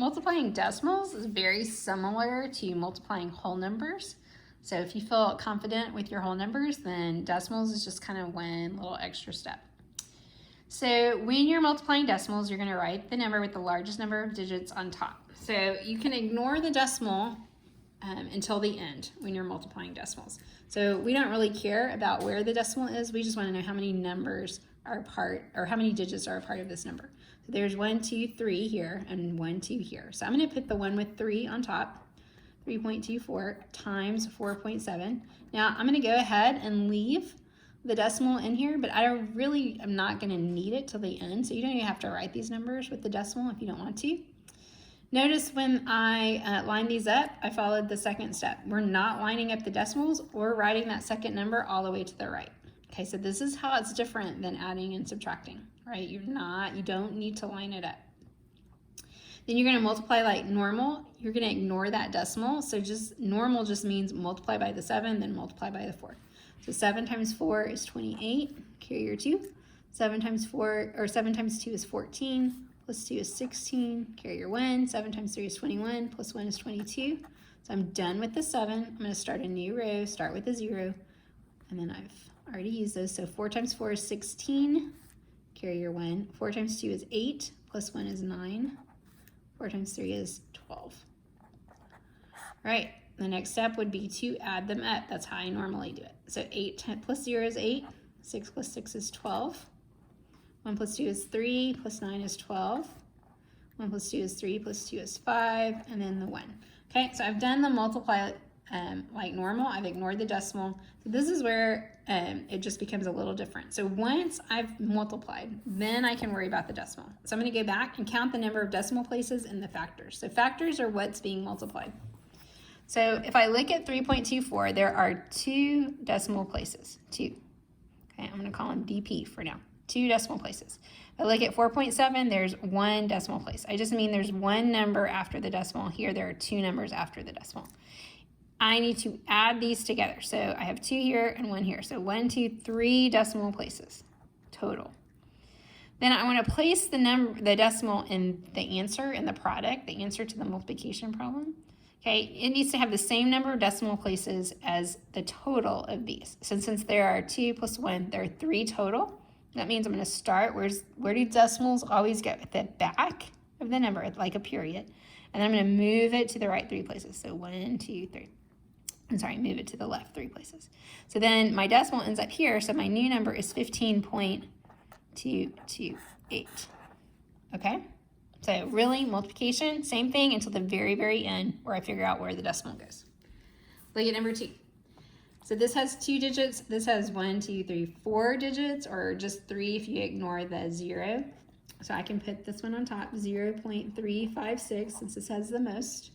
Multiplying decimals is very similar to multiplying whole numbers. So if you feel confident with your whole numbers, then decimals is just kind of one little extra step. So when you're multiplying decimals, you're going to write the number with the largest number of digits on top. So you can ignore the decimal until the end when you're multiplying decimals. So we don't really care about where the decimal is. We just want to know how many numbers are a part, or how many digits are a part of this number. So there's 1, 2, 3 here and 1, 2 here. So I'm going to put the one with 3 on top, 3.24 times 4.7. Now I'm going to go ahead and leave the decimal in here, but I really am not going to need it till the end. So you don't even have to write these numbers with the decimal if you don't want to. Notice when I line these up, I followed the second step. We're not lining up the decimals or writing that second number all the way to the right. Okay, so this is how it's different than adding and subtracting, right? You don't need to line it up. Then you're going to multiply like normal. You're going to ignore that decimal. So just normal just means multiply by the 7, then multiply by the 4. So 7 times 4 is 28. Carry your 2. 7 times 2 is 14. Plus 2 is 16. Carry your 1. 7 times 3 is 21. Plus 1 is 22. So I'm done with the 7. I'm going to start a new row. Start with a 0. And then I've already used those. So 4 times 4 is 16. Carry your 1. 4 times 2 is 8. Plus 1 is 9. 4 times 3 is 12. All right. The next step would be to add them up. That's how I normally do it. So 8 plus 0 is 8. 6 plus 6 is 12. 1 plus 2 is 3. Plus 9 is 12. 1 plus 2 is 3. Plus 2 is 5. And then the 1. Okay, so I've done the multiply like normal. I've ignored the decimal. So this is where it just becomes a little different. So once I've multiplied, then I can worry about the decimal. So I'm going to go back and count the number of decimal places in the factors. So factors are what's being multiplied. So if I look at 3.24, there are 2 decimal places. 2. Okay, I'm going to call them DP for now. 2 decimal places. If I look at 4.7, there's 1 decimal place. I just mean there's 1 number after the decimal. Here there are 2 numbers after the decimal. I need to add these together. So I have 2 here and 1 here. So 1, 2, 3 decimal places total. Then I want to place the decimal in the answer, in the product, the answer to the multiplication problem. Okay, it needs to have the same number of decimal places as the total of these. So since there are 2 plus 1, there are 3 total. That means I'm going to start, where do decimals always go? At the back of the number, like a period. And then I'm going to move it to the right 3 places. So 1, 2, 3. I'm sorry, move it to the left 3 places. So then my decimal ends up here. So my new number is 15.228. Okay? So really, multiplication, same thing until the very, very end where I figure out where the decimal goes. Look at number 2. So this has 2 digits. This has 1, 2, 3, 4 digits, or just 3 if you ignore the 0. So I can put this one on top, 0.356, since this has the most.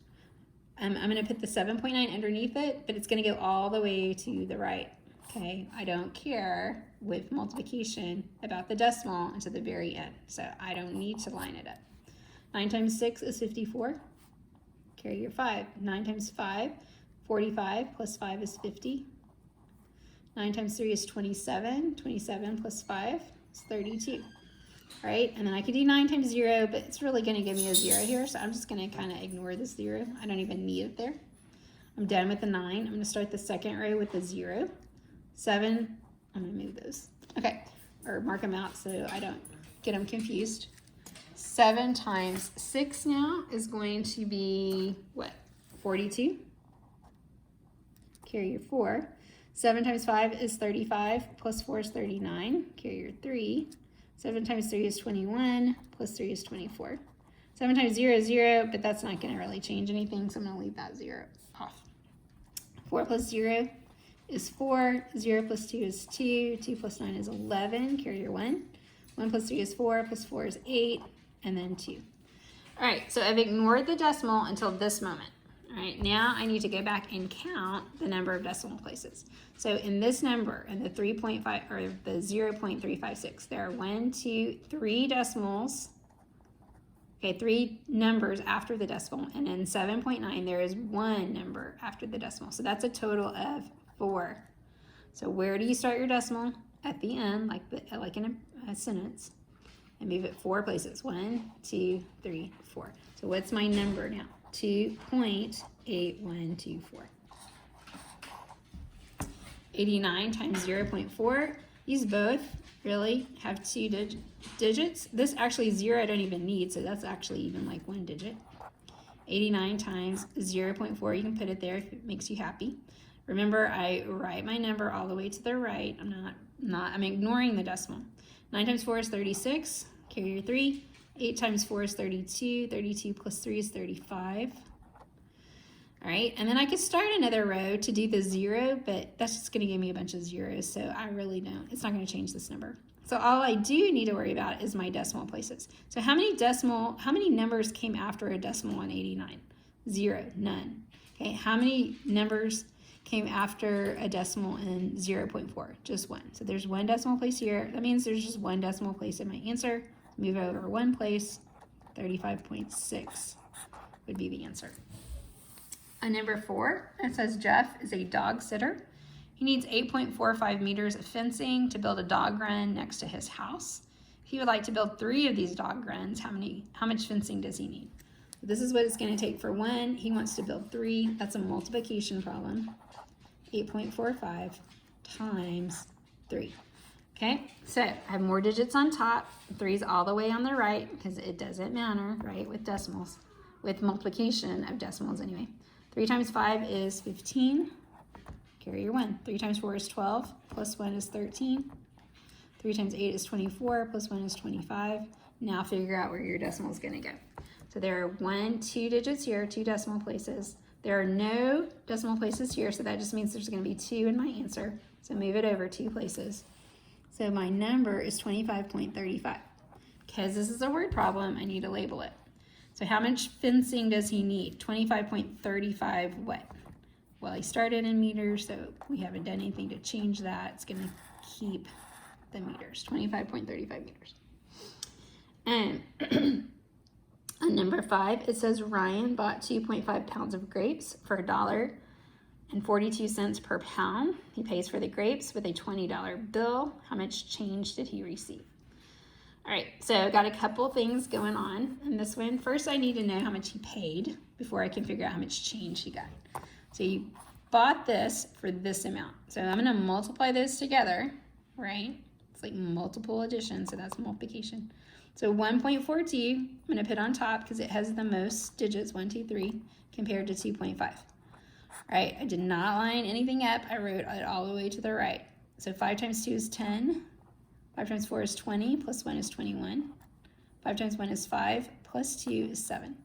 I'm going to put the 7.9 underneath it, but it's going to go all the way to the right. Okay, I don't care with multiplication about the decimal until the very end, so I don't need to line it up. 9 times 6 is 54. Carry your 5. 9 times 5, 45, plus 5 is 50. 9 times 3 is 27. 27 plus 5 is 32. All right, and then I could do 9 times 0, but it's really going to give me a 0 here, so I'm just going to kind of ignore this 0. I don't even need it there. I'm done with the 9. I'm going to start the second row with the 0. 7, I'm going to move those. Okay, or mark them out so I don't get them confused. 7 times 6 now is going to be, what, 42? Carry your 4. 7 times 5 is 35, plus 4 is 39. Carry your 3. 7 times 3 is 21, plus 3 is 24. 7 times 0 is 0, but that's not going to really change anything, so I'm going to leave that 0 off. 4 plus 0 is 4. 0 plus 2 is 2. 2 plus 9 is 11. Carry your 1. 1 plus 3 is 4, plus 4 is 8, and then 2. All right, so I've ignored the decimal until this moment. All right, now I need to go back and count the number of decimal places. So in this number, in the 3.5 or the 0.356, there are 1, 2, 3 decimals. Okay, 3 numbers after the decimal, and in 7.9 there is 1 number after the decimal. So that's a total of 4. So where do you start your decimal? At the end, like in a sentence. and move it 4 places. 1, 2, 3, 4. So what's my number now? 2.8124. 89 times 0.4. These both really have 2 digits. This actually 0 I don't even need, so that's actually even like 1 digit. 89 times 0.4, you can put it there if it makes you happy. Remember, I write my number all the way to the right. I'm ignoring the decimal. 9 times 4 is 36, carry your 3. 8 times 4 is 32, 32 plus 3 is 35. All right, and then I could start another row to do the 0, but that's just gonna give me a bunch of zeros, so I really don't, it's not gonna change this number. So all I do need to worry about is my decimal places. So how many numbers came after a decimal on 89? 0, none. Okay, how many numbers came after a decimal in 0.4? Just 1. So there's 1 decimal place here. That means there's just 1 decimal place in my answer. Move over 1 place, 35.6 would be the answer. On number 4, it says Jeff is a dog sitter. He needs 8.45 meters of fencing to build a dog run next to his house. If he would like to build 3 of these dog runs, how much fencing does he need? So this is what it's going to take for 1. He wants to build 3. That's a multiplication problem. 8.45 times 3. Okay, so I have more digits on top. 3 is all the way on the right because it doesn't matter, right, with decimals, with multiplication of decimals anyway. 3 times 5 is 15. Carry your 1. 3 times 4 is 12, plus 1 is 13. 3 times 8 is 24, plus 1 is 25. Now figure out where your decimal is going to go. So there are 2 digits here, 2 decimal places. There are no decimal places here, so that just means there's going to be 2 in my answer. So move it over 2 places. So my number is 25.35. Because this is a word problem, I need to label it. So how much fencing does he need? 25.35 what? Well, he started in meters, so we haven't done anything to change that. It's going to keep the meters, 25.35 meters. And on number 5, it says Ryan bought 2.5 pounds of grapes for $1.42 per pound. He pays for the grapes with a $20 bill. How much change did he receive? All right, so I've got a couple things going on in this one. First, I need to know how much he paid before I can figure out how much change he got. So you bought this for this amount. So I'm gonna multiply those together, right? It's like multiple addition, so that's multiplication. So 1.42, I'm gonna put on top because it has the most digits, 1, 2, 3, compared to 2.5. All right, I did not line anything up. I wrote it all the way to the right. So 5 times 2 is 10. 5 times 4 is 20, plus 1 is 21. 5 times 1 is 5, plus 2 is 7.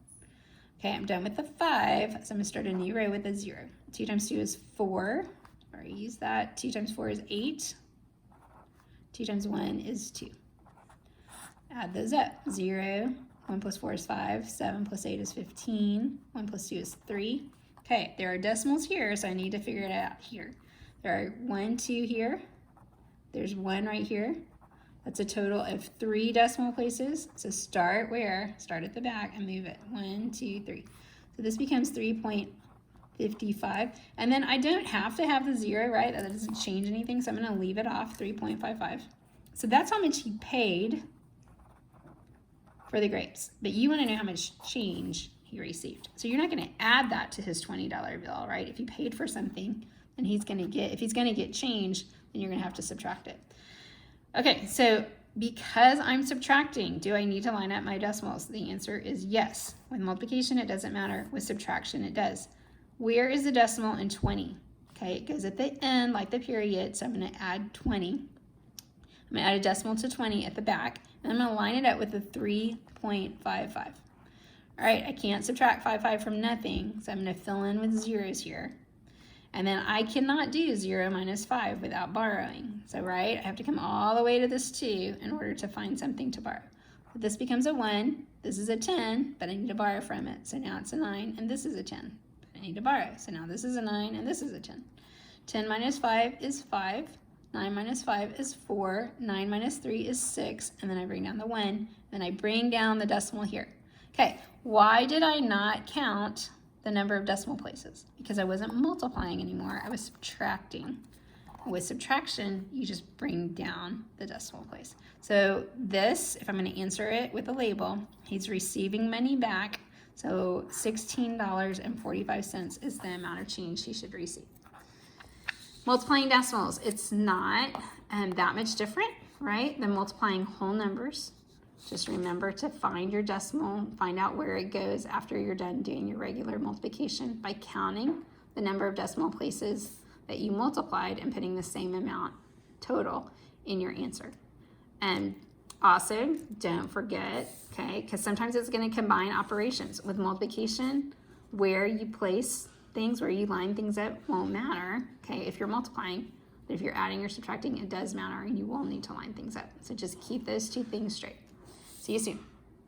Okay, I'm done with the 5, so I'm going to start a new row with a 0. 2 times 2 is 4. I already used that. 2 times 4 is 8. 2 times 1 is 2. Add those up. 0. 1 plus 4 is 5. 7 plus 8 is 15. 1 plus 2 is 3. Okay, there are decimals here, so I need to figure it out here. There are 1, 2 here. There's 1 right here. That's a total of 3 decimal places. So start where? Start at the back and move it. 1, 2, 3. So this becomes 3.55. And then I don't have to have the 0, right? That doesn't change anything, so I'm going to leave it off, 3.55. So that's how much he paid for the grapes. But you want to know how much change he received. So you're not going to add that to his $20 bill, right? If he paid for something, then if he's going to get change, then you're going to have to subtract it. Okay, so because I'm subtracting, do I need to line up my decimals? The answer is yes. With multiplication, it doesn't matter. With subtraction, it does. Where is the decimal in 20? Okay, it goes at the end like the period, so I'm going to add 20. I'm going to add a decimal to 20 at the back, and I'm going to line it up with the 3.55. All right, I can't subtract 55 from nothing, so I'm going to fill in with zeros here. And then I cannot do 0 minus 5 without borrowing. So, right, I have to come all the way to this 2 in order to find something to borrow. But this becomes a 1, this is a 10, but I need to borrow from it. So now it's a 9, and this is a 10. I need to borrow. So now this is a 9, and this is a 10. 10 minus 5 is 5. 9 minus 5 is 4. 9 minus 3 is 6. And then I bring down the 1. Then I bring down the decimal here. Okay, why did I not count the number of decimal places? Because I wasn't multiplying anymore, I was subtracting. With subtraction, you just bring down the decimal place. So this, if I'm going to answer it with a label, he's receiving money back. So $16.45 is the amount of change he should receive. Multiplying decimals, it's not that much different, right, than multiplying whole numbers. Just remember to find your decimal, find out where it goes after you're done doing your regular multiplication by counting the number of decimal places that you multiplied and putting the same amount total in your answer. And also, don't forget, okay, because sometimes it's going to combine operations. With multiplication, where you place things, where you line things up won't matter, okay, if you're multiplying. But if you're adding or subtracting, it does matter, and you will need to line things up. So just keep those two things straight. See you soon.